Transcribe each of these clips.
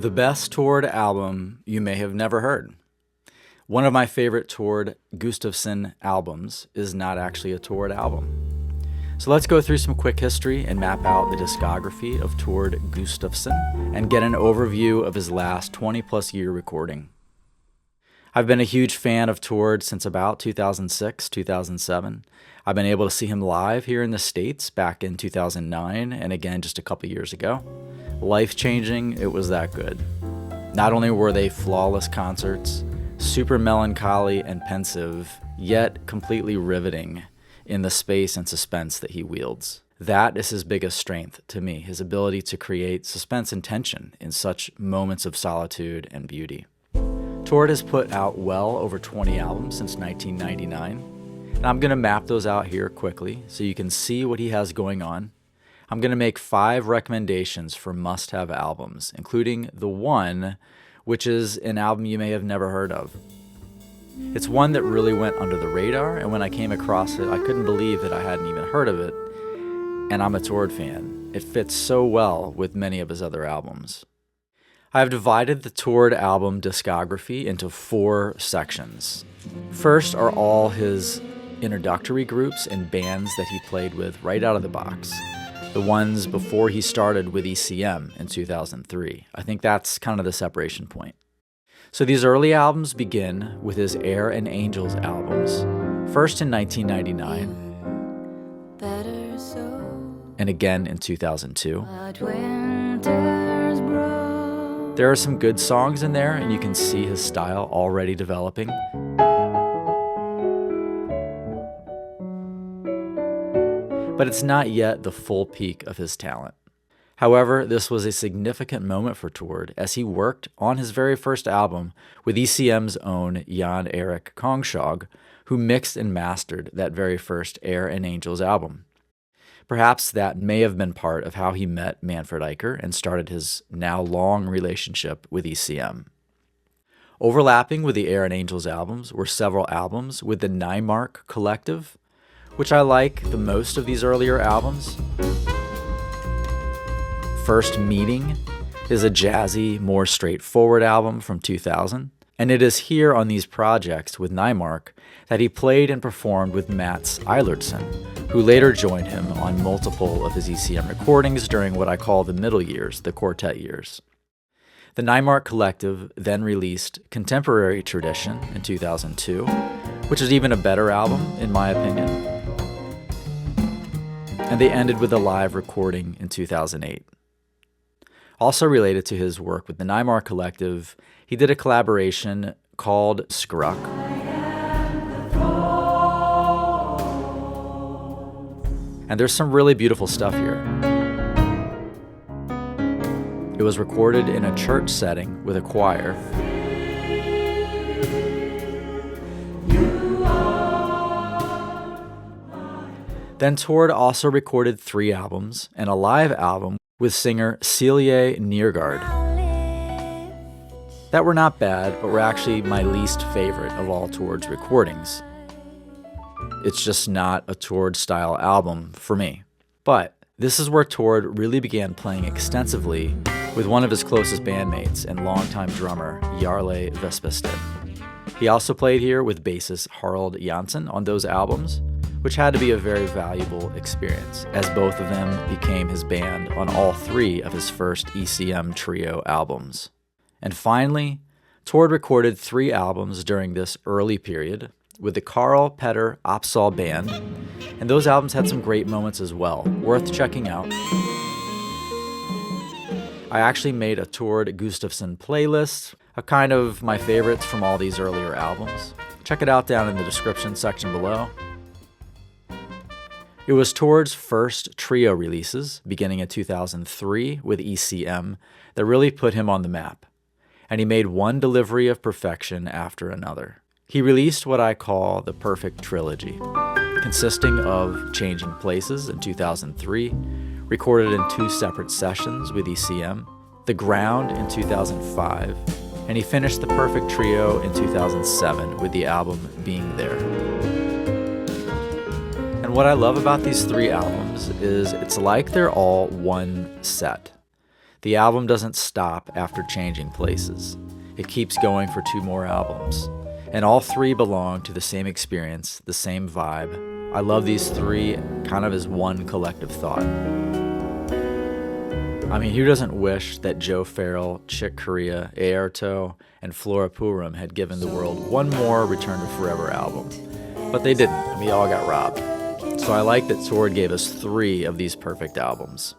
The best Tord album you may have never heard. One of my favorite Tord Gustavsen albums is not actually a Tord album. So let's go through some quick history and map out the discography of Tord Gustavsen and get an overview of his last 20 plus year recording. I've been a huge fan of Tord since about 2006, 2007. I've been able to see him live here in the States back in 2009 and again just a couple years ago. Life-changing, it was that good. Not only were they flawless concerts, super melancholy and pensive, yet completely riveting in the space and suspense that he wields. That is his biggest strength to me, his ability to create suspense and tension in such moments of solitude and beauty. Tord has put out well over 20 albums since 1999, and I'm going to map those out here quickly so you can see what he has going on. I'm going to make 5 recommendations for must-have albums, including the one which is an album you may have never heard of. It's one that really went under the radar, and when I came across it, I couldn't believe that I hadn't even heard of it, and I'm a Tord fan. It fits so well with many of his other albums. I have divided the Tord album discography into 4 sections. First are all his introductory groups and bands that he played with right out of the box. The ones before he started with ECM in 2003. I think that's kind of the separation point. So these early albums begin with his Aire Angels albums, first in 1999, and again in 2002. There are some good songs in there, and you can see his style already developing. But it's not yet the full peak of his talent. However, this was a significant moment for Tord as he worked on his very first album with ECM's own Jan Erik Kongshaug, who mixed and mastered that very first Aire Angels album. Perhaps that may have been part of how he met Manfred Eicher and started his now long relationship with ECM. Overlapping with the Aire Angels albums were several albums with the Nymark Collective, which I like the most of these earlier albums. First Meeting is a jazzy, more straightforward album from 2000, and it is here on these projects with Nymark that he played and performed with Mats Eilertsen, who later joined him on multiple of his ECM recordings during what I call the middle years, the quartet years. The Nymark Collective then released Contemporary Tradition in 2002, which is even a better album, in my opinion. And they ended with a live recording in 2008. Also related to his work with the Nymark Collective, he did a collaboration called Skruck. And there's some really beautiful stuff here. It was recorded in a church setting with a choir. Then Tord also recorded 3 albums and a live album with singer Silje Niergaard. That were not bad, but were actually my least favorite of all Tord's recordings. It's just not a Tord-style album for me. But this is where Tord really began playing extensively with one of his closest bandmates and longtime drummer, Jarle Vespestedt. He also played here with bassist Harald Jansen on those albums, which had to be a very valuable experience, as both of them became his band on all 3 of his first ECM trio albums. And finally, Tord recorded 3 albums during this early period with the Karl Petter Opsahl Band, and those albums had some great moments as well, worth checking out. I actually made a Tord Gustavsen playlist, a kind of my favorites from all these earlier albums. Check it out down in the description section below. It was Tord's first trio releases, beginning in 2003 with ECM, that really put him on the map, and he made one delivery of perfection after another. He released what I call the perfect trilogy, consisting of Changing Places in 2003, recorded in 2 separate sessions with ECM, The Ground in 2005, and he finished the perfect trio in 2007 with the album Being There. And what I love about these 3 albums is it's like they're all one set. The album doesn't stop after changing places. It keeps going for 2 more albums. And all 3 belong to the same experience, the same vibe. I love these 3 kind of as one collective thought. I mean, who doesn't wish that Joe Farrell, Chick Corea, Airto, and Flora Purim had given the world one more Return to Forever album? But they didn't, and we all got robbed. So I like that Tord gave us 3 of these perfect albums.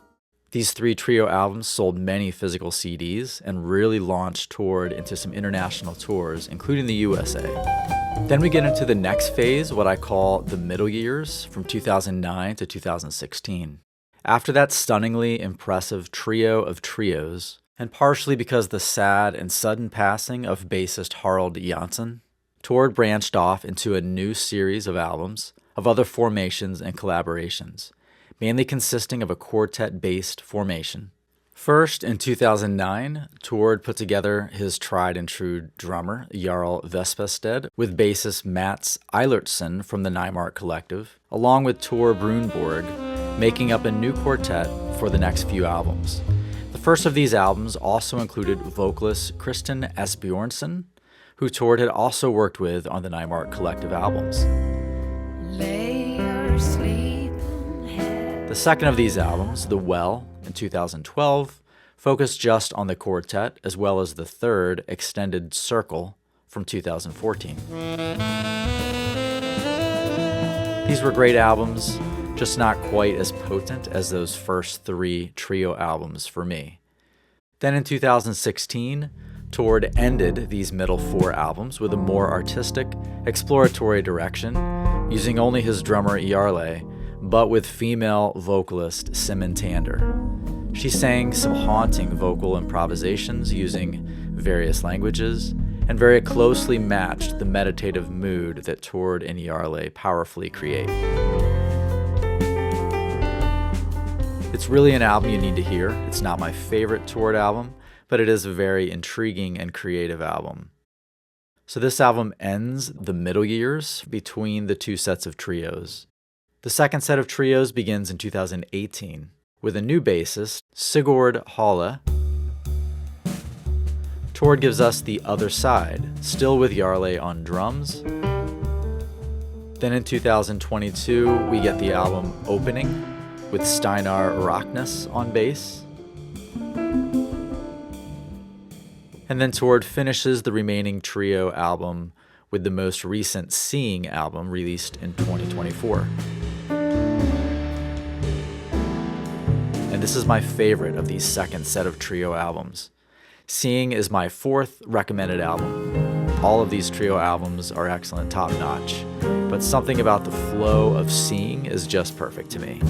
These 3 trio albums sold many physical CDs and really launched Tord into some international tours, including the USA. Then we get into the next phase, what I call the middle years, from 2009 to 2016. After that stunningly impressive trio of trios, and partially because the sad and sudden passing of bassist Harald Janssen, Tord branched off into a new series of albums of other formations and collaborations, mainly consisting of a quartet-based formation. First, in 2009, Tord put together his tried-and-true drummer, Jarl Vespested, with bassist Mats Eilertsen from the Neimark Collective, along with Tor Brunborg, making up a new quartet for the next few albums. The first of these albums also included vocalist Kristen Asbjornsen, who Tord had also worked with on the Neimark Collective albums. The second of these albums, The Well, in 2012, focused just on the quartet, as well as the third, Extended Circle, from 2014. These were great albums, just not quite as potent as those first 3 trio albums for me. Then in 2016, Tord ended these middle 4 albums with a more artistic, exploratory direction, using only his drummer Jarle, but with female vocalist Simon Tander. She sang some haunting vocal improvisations using various languages, and very closely matched the meditative mood that Tord and Jarle powerfully create. It's really an album you need to hear. It's not my favorite Tord album, but it is a very intriguing and creative album. So this album ends the middle years between the 2 sets of trios. The second set of trios begins in 2018 with a new bassist, Sigurd Halle. Tord gives us The Other Side, still with Jarle on drums. Then in 2022, we get the album Opening, with Steinar Raknes on bass. And then Tord finishes the remaining trio album with the most recent Seeing album released in 2024. And this is my favorite of these second set of trio albums. Seeing is my 4th recommended album. All of these trio albums are excellent, top-notch, but something about the flow of Seeing is just perfect to me.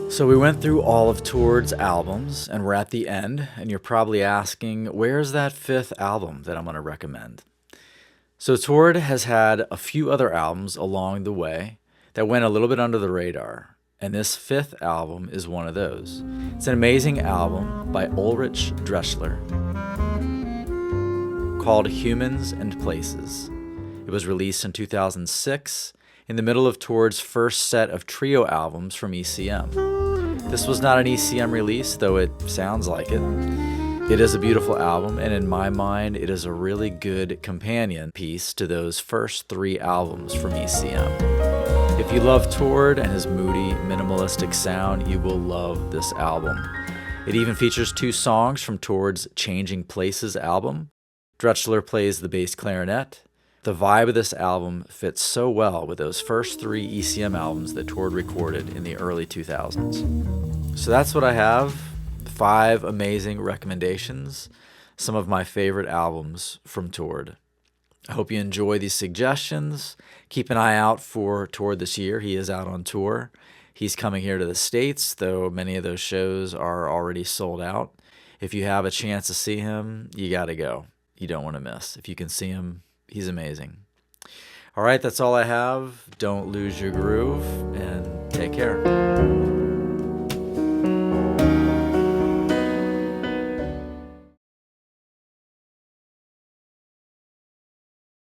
So we went through all of Tord's albums, and we're at the end, and you're probably asking, where's that 5th album that I'm going to recommend? So Tord has had a few other albums along the way that went a little bit under the radar, and this 5th album is one of those. It's an amazing album by Ulrich Drechsler called Humans and Places. It was released in 2006, in the middle of Tord's first set of trio albums from ECM. This was not an ECM release, though it sounds like it. It is a beautiful album, and in my mind, it is a really good companion piece to those first 3 albums from ECM. If you love Tord and his moody, minimalistic sound, you will love this album. It even features 2 songs from Tord's Changing Places album. Drechsler plays the bass clarinet. The vibe of this album fits so well with those first 3 ECM albums that Tord recorded in the early 2000s. So that's what I have. 5 amazing recommendations, some of my favorite albums from Tord. I hope you enjoy these suggestions. Keep an eye out for Tord this year. He is out on tour. He's coming here to the States, though many of those shows are already sold out. If you have a chance to see him, you got to go. You don't want to miss. If you can see him, he's amazing. All right, that's all I have. Don't lose your groove, and take care.